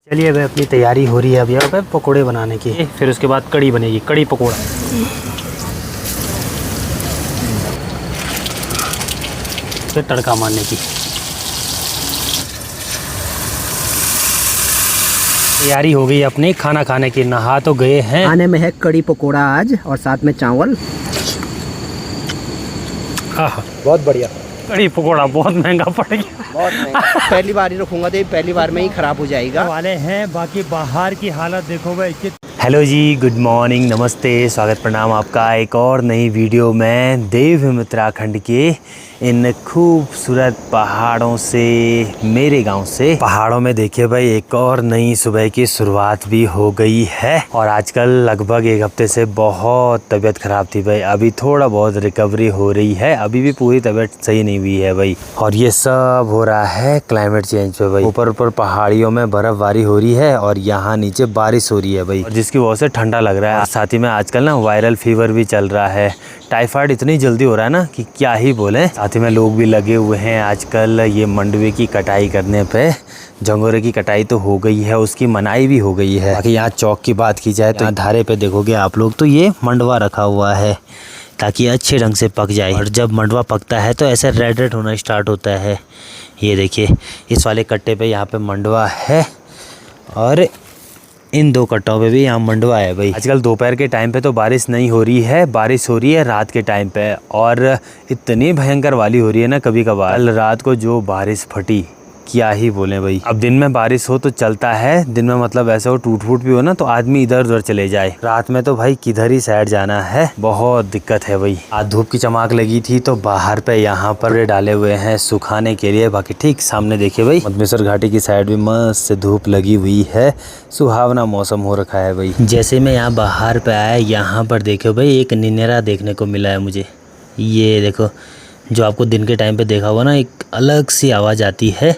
चलिए भाई अपनी तैयारी हो रही है अभी यहाँ पे पकोड़े बनाने की। फिर उसके बाद कड़ी बनेगी, कड़ी पकोड़ा। फिर तड़का मारने की तैयारी हो गई अपनी खाना खाने की। नहा तो गए हैं। खाने में है कड़ी पकोड़ा आज और साथ में चावल। बहुत बढ़िया। कड़ी पकोड़ा बहुत महंगा पड़ गया, बहुत महंगा। पहली बार ही रखूंगा तो ये पहली बार में ही खराब हो जाएगा वाले हैं। बाकी बाहर की हालत देखो भाई। हेलो जी, गुड मॉर्निंग, नमस्ते, स्वागत प्रणाम आपका एक और नई वीडियो में देवभूमि उत्तराखंड के इन खूबसूरत पहाड़ों से, मेरे गांव से। पहाड़ों में देखिए भाई एक और नई सुबह की शुरुआत भी हो गई है। और आजकल लगभग एक हफ्ते से बहुत तबीयत खराब थी भाई। अभी थोड़ा बहुत रिकवरी हो रही है, अभी भी पूरी तबीयत सही नहीं हुई है भाई। और ये सब हो रहा है क्लाइमेट चेंज पे भाई। ऊपर ऊपर पहाड़ियों में बर्फबारी हो रही है और यहाँ नीचे बारिश हो रही है भाई, जिसकी वजह से ठंडा लग रहा है। साथ ही में आजकल ना वायरल फीवर भी चल रहा है। टाइफाइड इतनी जल्दी हो रहा है ना कि क्या ही बोले। साथ ही में लोग भी लगे हुए हैं आजकल ये मंडवे की कटाई करने पे। झंगोरे की कटाई तो हो गई है, उसकी मनाई भी हो गई है। बाकी यहाँ चौक की बात की जाए तो यहाँ धारे पे देखोगे आप लोग तो ये मंडवा रखा हुआ है ताकि अच्छे ढंग से पक जाए। और जब मंडवा पकता है तो ऐसा रेड रेड होना स्टार्ट होता है। ये देखिए इस वाले कट्टे पे यहाँ पे मंडवा है और इन दो कट्टों पे भी यहाँ मंडवा है भाई। आजकल दोपहर के टाइम पे तो बारिश नहीं हो रही है, बारिश हो रही है रात के टाइम पे। और इतनी भयंकर वाली हो रही है ना कभी कभार। कल रात को जो बारिश फटी क्या ही बोले भाई। अब दिन में बारिश हो तो चलता है, दिन में मतलब ऐसा हो टूट फूट भी हो ना तो आदमी इधर उधर चले जाए। रात में तो भाई किधर ही साइड जाना है, बहुत दिक्कत है भाई। आज धूप की चमक लगी थी तो बाहर पे यहाँ पर डाले हुए हैं सुखाने के लिए। बाकी ठीक सामने देखिए भाई मधमेश्वर घाटी की साइड भी मस्त धूप लगी हुई है, सुहावना मौसम हो रखा है भाई। जैसे मैं यहाँ बाहर पे आया, यहाँ पर देखो भाई एक निनेरा देखने को मिला है मुझे। ये देखो जो आपको दिन के टाइम पे देखा हुआ ना, एक अलग सी आवाज़ आती है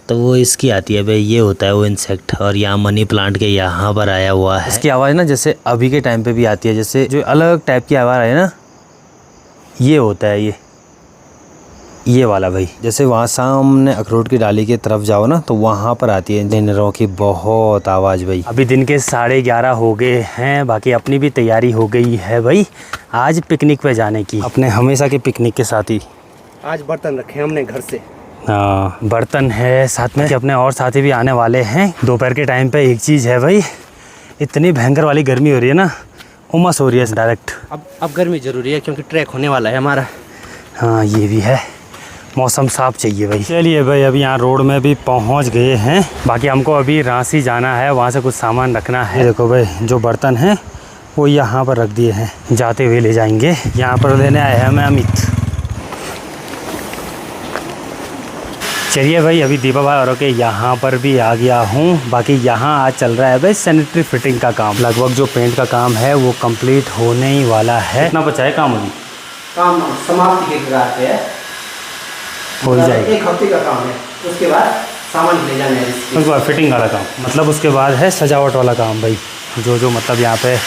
तो वो इसकी आती है भाई। ये होता है वो इंसेक्ट। और यहाँ मनी प्लांट के यहाँ पर आया हुआ है। इसकी आवाज़ ना जैसे अभी के टाइम पे भी आती है, जैसे जो अलग टाइप की आवाज़ है ना, ये होता है ये वाला भाई। जैसे वहाँ सामने अखरोट की डाली की तरफ जाओ ना तो वहाँ पर आती है निनेरों की बहुत आवाज़ भाई। अभी दिन के 11:30 हो गए हैं। बाकी अपनी भी तैयारी हो गई है भाई आज पिकनिक पे जाने की, अपने हमेशा के पिकनिक के साथ ही। आज बर्तन रखे हमने घर से। हाँ बर्तन है साथ में कि अपने और साथी भी आने वाले हैं। दोपहर के टाइम पे एक चीज़ है भाई, इतनी भयंकर वाली गर्मी हो रही है ना, उमस हो रही है डायरेक्ट। अब गर्मी ज़रूरी है क्योंकि ट्रैक होने वाला है हमारा। हाँ ये भी है, मौसम साफ चाहिए भाई। चलिए भाई अभी यहाँ रोड में भी पहुँच गए हैं। बाकी हमको अभी रांसी जाना है, वहाँ से कुछ सामान रखना है। देखो भाई जो बर्तन हैं वो यहाँ पर रख दिए हैं, जाते हुए ले जाएंगे। यहाँ पर लेने आए हैं मैं अमित। चलिए भाई अभी दीपा भाई और के यहाँ पर भी आ गया हूँ। बाकी यहाँ आज चल रहा है भाई सैनिटरी फिटिंग का काम। लगभग जो पेंट का काम है वो कंप्लीट होने ही वाला है। कितना बचा है काम? अभी काम समाप्ति के कगार पे है, हो जाएगा। एक हफ्ते का काम है, उसके बाद सामान ले जाना है। उसके बाद फिटिंग वाला काम, मतलब उसके बाद है सजावट वाला काम भाई। जो मतलब यहाँ पे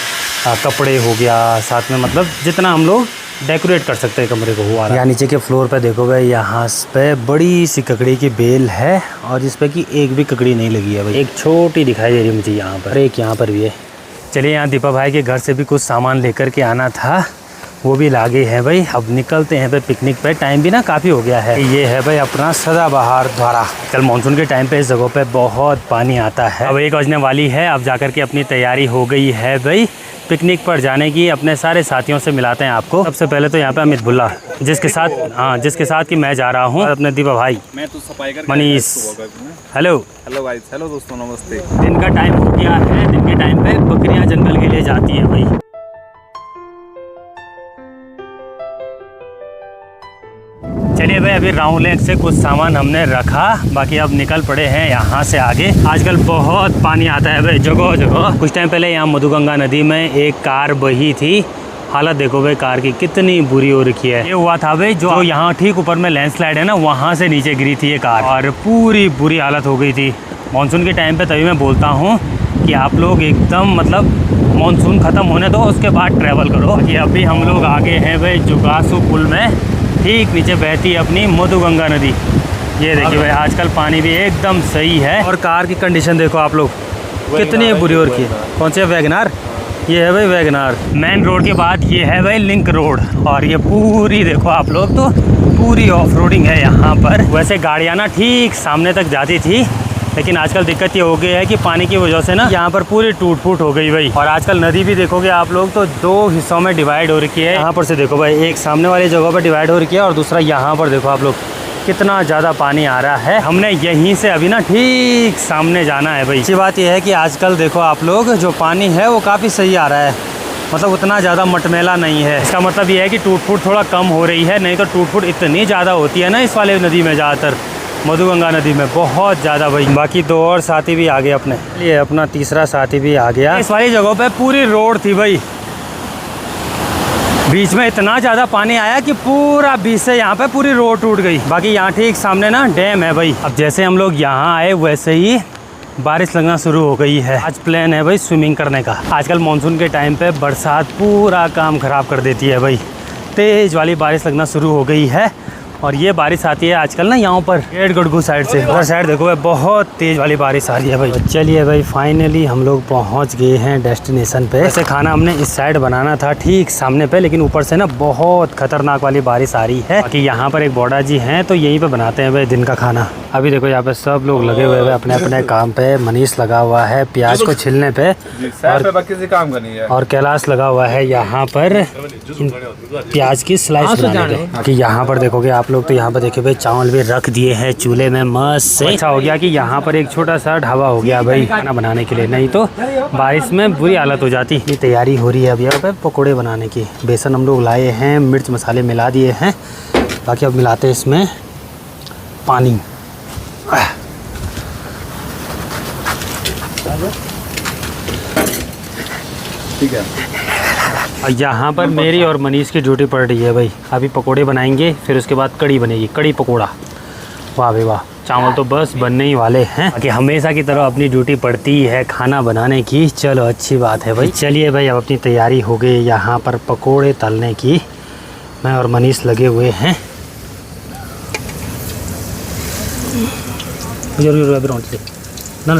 कपड़े हो गया, साथ में मतलब जितना हम लोग डेकोरेट कर सकते हैं कमरे को हुआ। यहाँ नीचे के फ्लोर पे देखो भाई, यहाँ पे बड़ी सी ककड़ी की बेल है और जिस पे कि एक भी ककड़ी नहीं लगी है भाई। एक छोटी दिखाई दे रही है मुझे यहाँ पर, एक यहाँ पर भी है। चलिए यहाँ दीपा भाई के घर से भी कुछ सामान लेकर के आना था, वो भी लागे हैं भाई। अब निकलते हैं भाई पिकनिक पे। टाइम भी ना काफ़ी हो गया है। ये है भाई अपना सदाबहार द्वारा। कल मानसून के टाइम पे इस जगह पे बहुत पानी आता है। अब 1 बजने वाली है, अब जाकर के अपनी तैयारी हो गई है भाई पिकनिक पर जाने की। अपने सारे साथियों से मिलाते हैं आपको। सबसे पहले तो यहाँ पे अमित भुल्ला, जिसके साथ कि मैं जा रहा हूँ, अपने दीपा भाई, मैं तो सफाई कर मनीष। हेलो गाइस, हेलो दोस्तों, नमस्ते। दिन का टाइम हो गया है। दिन के टाइम पे बकरियाँ जंगल के लिए जाती है भाई। चलिए भाई अभी राउंड लेक से कुछ सामान हमने रखा, बाकी अब निकल पड़े हैं यहाँ से आगे। आजकल बहुत पानी आता है भाई जगह जगह। कुछ टाइम पहले यहाँ मधुगंगा नदी में एक कार बही थी। हालत देखो भाई कार की कितनी बुरी हो रखी है। ये हुआ था भाई जो यहाँ ठीक ऊपर में लैंडस्लाइड है ना, वहाँ से नीचे गिरी थी ये कार और पूरी बुरी हालत हो गई थी मानसून के टाइम पे। तभी मैं बोलता हूँ कि आप लोग एकदम मतलब मानसून ख़त्म होने दो उसके बाद ट्रैवल करो। कि अभी हम लोग आगे हैं भाई जुगासू पुल में, ठीक नीचे बहती है अपनी मधुगंगा नदी। ये देखिए भाई आजकल पानी भी एकदम सही है। और कार की कंडीशन देखो आप लोग कितनी बुरी हो रखी है। कौन सी वैगनार? ये है भाई वैगनार। मेन रोड के बाद ये है भाई लिंक रोड। और ये पूरी देखो आप लोग तो पूरी ऑफ रोडिंग है यहाँ पर। वैसे गाड़ियाँ ना ठीक सामने तक जाती थी, लेकिन आजकल दिक्कत ये हो गई है कि पानी की वजह से ना यहाँ पर पूरी टूट फूट हो गई भाई। और आजकल नदी भी देखोगे आप लोग तो 2 हिस्सों में डिवाइड हो रखी है। यहाँ पर से देखो भाई एक सामने वाली जगह पर डिवाइड हो रखी है और दूसरा यहाँ पर देखो आप लोग कितना ज़्यादा पानी आ रहा है। हमने यहीं से अभी ना ठीक सामने जाना है भाई। अच्छी बात यह है कि आजकल देखो आप लोग जो पानी है वो काफ़ी सही आ रहा है, मतलब उतना ज़्यादा मटमैला नहीं है। इसका मतलब ये है कि टूट फूट थोड़ा कम हो रही है, नहीं तो टूट फूट इतनी ज़्यादा होती है ना इस वाले नदी में, ज़्यादातर मधुगंगा नदी में बहुत ज़्यादा भाई। बाकी 2 और साथी भी आ गए अपने, ये अपना तीसरा साथी भी आ गया। इस वाली जगह पे पूरी रोड थी भाई, बीच में इतना ज़्यादा पानी आया कि पूरा बीच से यहाँ पे पूरी रोड टूट गई। बाकी यहाँ ठीक सामने ना डैम है भाई। अब जैसे हम लोग यहाँ आए वैसे ही बारिश लगना शुरू हो गई है। आज प्लान है भाई स्विमिंग करने का। आजकल मानसून के टाइम पे बरसात पूरा काम ख़राब कर देती है भाई। तेज़ वाली बारिश लगना शुरू हो गई है और ये बारिश आती है आजकल ना यहाँ पर गढ़गू साइड से। उधर साइड देखो भाई बहुत तेज़ वाली बारिश आ रही है भाई। चलिए भाई फाइनली हम लोग पहुँच गए हैं डेस्टिनेशन पे। वैसे खाना हमने इस साइड बनाना था ठीक सामने पे, लेकिन ऊपर से ना बहुत खतरनाक वाली बारिश आ रही है। बाकी यहाँ पर एक बॉडा जी हैं तो यहीं पे बनाते हैं भाई दिन का खाना। अभी देखो यहाँ पे सब लोग लगे हुए हैं अपने अपने काम पे। मनीष लगा हुआ है प्याज को छिलने पे और कैलाश लगा हुआ है यहाँ पर प्याज की स्लाइस बनाने पे। बाकी यहाँ पर देखोगे आप लोग तो यहाँ पर देखिए भाई चावल भी रख दिए हैं चूल्हे में मस्त से। अच्छा हो गया कि यहाँ पर एक छोटा सा ढाबा हो गया भाई खाना बनाने के लिए, नहीं तो बारिश में बुरी हालत हो जाती। ये तैयारी हो रही है अभी यहाँ पे पकौड़े बनाने की। बेसन हम लोग लाए हैं, मिर्च मसाले मिला दिए हैं। बाकी अब मिलाते हैं इसमें पानी। ठीक है। यहाँ पर मेरी और मनीष की ड्यूटी पड़ रही है भाई। अभी पकोड़े बनाएंगे, फिर उसके बाद कड़ी बनेगी, कड़ी पकोड़ा। वाह भाई वाह, चावल तो बस बनने ही वाले हैं। कि हमेशा की तरह अपनी ड्यूटी पड़ती है खाना बनाने की। चलो अच्छी बात है भाई। चलिए भाई अब अपनी तैयारी हो गई यहाँ पर पकोड़े तलने की। मैं और मनीष लगे हुए हैं। ना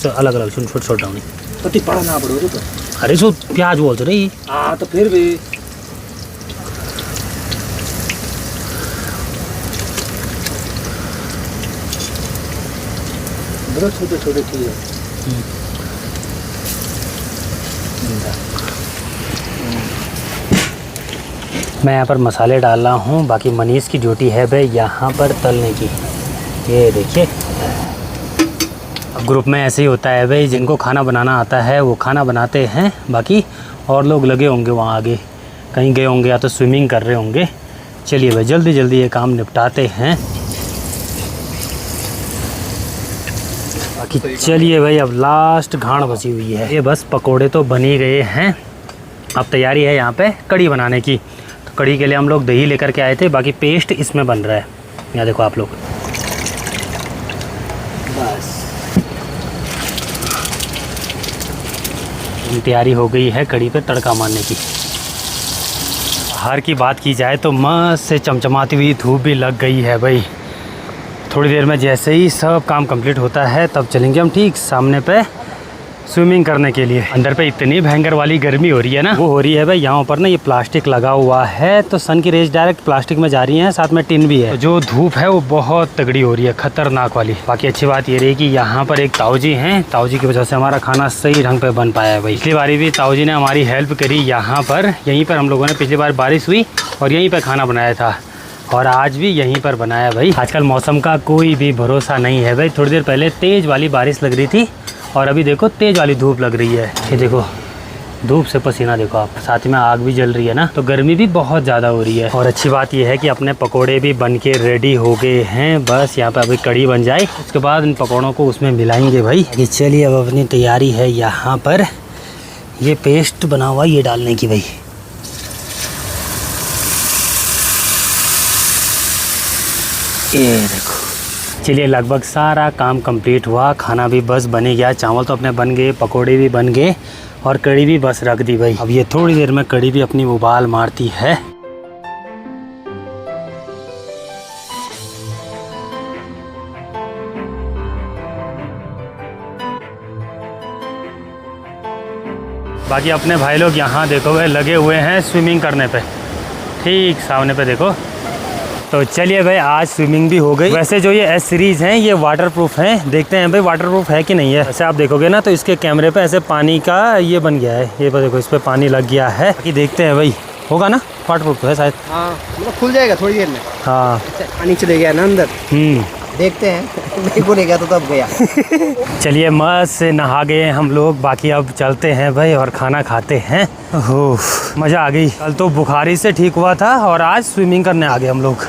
अलग अलग छोटे छोटे ना पड़ो तो अरे सो प्याज बोलते रही। हाँ तो फिर भी बहुत छोटे छोटे चीज़ है। मैं यहाँ पर मसाले डाल रहा हूँ। बाकी मनीष की ड्यूटी है भाई यहाँ पर तलने की। ये देखिए अब ग्रुप में ऐसे ही होता है भाई, जिनको खाना बनाना आता है वो खाना बनाते हैं। बाकी और लोग लगे होंगे वहाँ आगे, कहीं गए होंगे या तो स्विमिंग कर रहे होंगे। चलिए भाई जल्दी जल्दी ये काम निपटाते हैं। बाकी चलिए भाई अब लास्ट घाण बची हुई है। ये बस पकोड़े तो बन ही गए हैं। अब तैयारी है यहाँ पे कड़ी बनाने की। तो कड़ी के लिए हम लोग दही लेकर के आए थे, बाकी पेस्ट इसमें बन रहा है। यहाँ देखो आप लोग, बस तैयारी हो गई है कड़ी पे तड़का मारने की। बाहर की बात की जाए तो मस्त से चमचमाती हुई धूप भी लग गई है भाई। थोड़ी देर में जैसे ही सब काम कंप्लीट होता है तब चलेंगे हम ठीक सामने पे स्विमिंग करने के लिए। अंदर पे इतनी भयंकर वाली गर्मी हो रही है ना, वो हो रही है भाई। यहाँ पर ना ये प्लास्टिक लगा हुआ है तो सन की रेज डायरेक्ट प्लास्टिक में जा रही है, साथ में टिन भी है। तो जो धूप है वो बहुत तगड़ी हो रही है, खतरनाक वाली। बाकी अच्छी बात ये रही कि यहाँ पर एक ताऊ जी हैं, ताऊ जी की वजह से हमारा खाना सही ढंग पे बन पाया है भाई। पिछली बारी भी ताऊ जी ने हमारी हेल्प करी यहाँ पर। यहीं पर हम लोगों ने पिछली बार बारिश हुई और यहीं पर खाना बनाया था और आज भी यहीं पर बनाया भाई। आजकल मौसम का कोई भी भरोसा नहीं है भाई। थोड़ी देर पहले तेज़ वाली बारिश लग रही थी और अभी देखो तेज़ वाली धूप लग रही है। ये देखो धूप से पसीना देखो आप, साथ में आग भी जल रही है ना, तो गर्मी भी बहुत ज़्यादा हो रही है। और अच्छी बात यह है कि अपने पकोड़े भी बन के रेडी हो गए हैं। बस यहाँ पे अभी कड़ी बन जाए उसके बाद इन पकौड़ों को उसमें मिलाएंगे भाई। चलिए अब अपनी तैयारी है यहाँ पर ये पेस्ट बना हुआ ये डालने की भाई। ये देखो, चलिए लगभग सारा काम कंप्लीट हुआ। खाना भी बस बन ही गया, चावल तो अपने बन गए, पकोड़े भी बन गए और कड़ी भी बस रख दी भाई। अब ये थोड़ी देर में कड़ी भी अपनी उबाल मारती है। बाकी अपने भाई लोग यहाँ देखो भाई लगे हुए हैं स्विमिंग करने पे, ठीक सामने पे देखो। तो चलिए भाई आज स्विमिंग भी हो गई। वैसे जो ये एस सीरीज़ हैं ये वाटरप्रूफ हैं, देखते हैं भाई वाटरप्रूफ है कि नहीं है। वैसे आप देखोगे ना तो इसके कैमरे पे ऐसे पानी का ये बन गया है, ये देखो इस पर पानी लग गया है। बाकी देखते हैं भाई होगा ना, वाटरप्रूफ तो है शायद। हाँ मतलब खुल जाएगा थोड़ी देर में। हाँ पानी चले गया ना अंदर, देखते हैं। नहीं बोलेगा तो तब गया। चलिए मस्त से नहा गए हम लोग, बाकी अब चलते हैं भाई और खाना खाते हैं। ओह मज़ा आ गई, कल तो बुखारी से ठीक हुआ था और आज स्विमिंग करने आ गए हम लोग।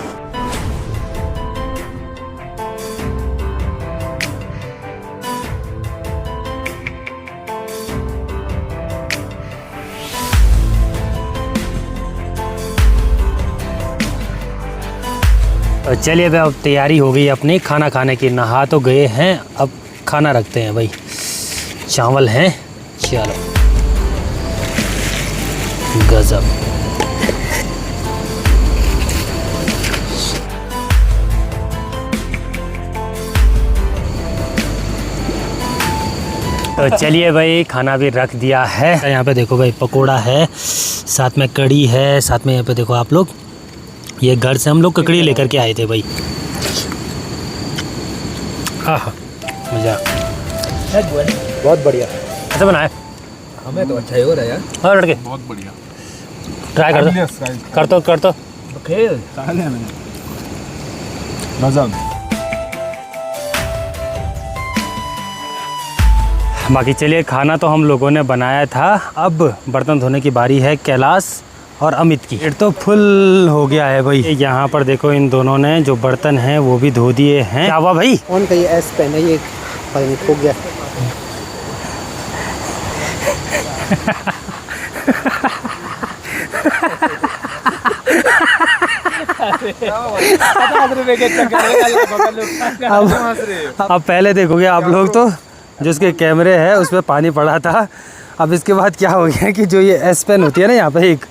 तो चलिए भाई अब तैयारी हो गई अपनी खाना खाने की, नहा तो गए हैं, अब खाना रखते हैं भाई। चावल हैं, चलो गजब। तो चलिए भाई खाना भी रख दिया है। यहाँ पे देखो भाई पकोड़ा है, साथ में कड़ी है, साथ में यहाँ पे देखो आप लोग, ये घर से हम लोग ककड़ी लेकर के आए थे भाई। हाँ मज़ा, बहुत बढ़िया ऐसे बनाए हमें तो अच्छा ही हो रहा है यार। और लड़के बहुत बढ़िया। ट्राई कर दो खेल बाकी चलिए खाना तो हम लोगों ने बनाया था, अब बर्तन धोने की बारी है कैलाश और अमित की। पेट तो फुल हो गया है भाई। यहाँ पर देखो इन दोनों ने जो बर्तन हैं वो भी धो दिए हैं। क्या हुआ भाई? कौन का ये एस पेन है, ये पानी खो गया। अब पहले देखोगे आप लोग तो जो उसके कैमरे है उस पर पानी पड़ा था, अब इसके बाद क्या हो गया कि जो ये एस पेन होती है ना यहाँ पे एक,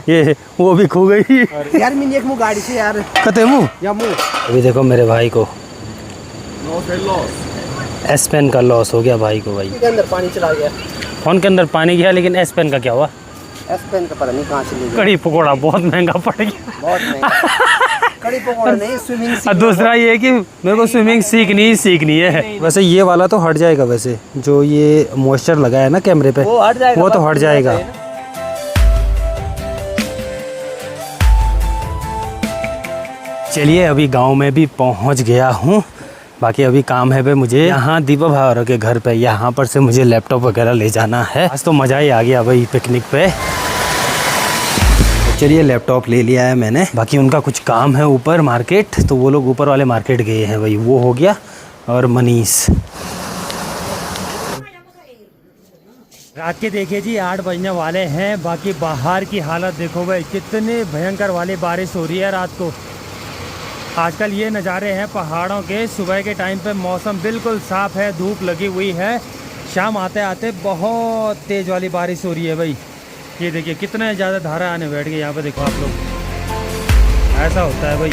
ये वो भी खो गई। यार मैंने एक मुँह गाड़ी से यार कते मुँह या मुँह। अभी देखो मेरे भाई को एस पेन का लॉस हो गया भाई को। भाई के अंदर पानी चला गया, फोन के अंदर पानी गया, लेकिन एस पेन का क्या हुआ? एस पेन का पता नहीं कहाँ चले गया। कड़ी पकौड़ा बहुत महंगा पड़ गया। बहुत महंगा। कड़ी पकौड़ा नहीं, स्विमिंग और दूसरा ये कि मेरे को स्विमिंग सीखनी है। वैसे ये वाला तो हट जाएगा, वैसे जो ये मॉइस्चर लगा है ना कैमरे पे वो हट जाएगा, वो तो हट जाएगा। चलिए अभी गांव में भी पहुंच गया हूं, बाकी अभी काम है भाई मुझे यहाँ दीपा भाई के घर पे, यहाँ पर से मुझे लैपटॉप वगैरह ले जाना है। आज तो मज़ा ही आ गया भाई पिकनिक पे। चलिए लैपटॉप ले लिया है मैंने, बाकी उनका कुछ काम है ऊपर मार्केट, तो वो लोग ऊपर वाले मार्केट गए हैं भाई, वो हो गया। और मनीष रात के देखिए जी 8 बजने वाले हैं, बाकी बाहर की हालत देखो भाई, कितने भयंकर वाली बारिश हो रही है रात को। आजकल ये नज़ारे हैं पहाड़ों के, सुबह के टाइम पे मौसम बिल्कुल साफ़ है, धूप लगी हुई है, शाम आते आते बहुत तेज़ वाली बारिश हो रही है भाई। ये देखिए कितने ज़्यादा धारा आने बैठ गए यहाँ पे, देखो आप लोग, ऐसा होता है भाई।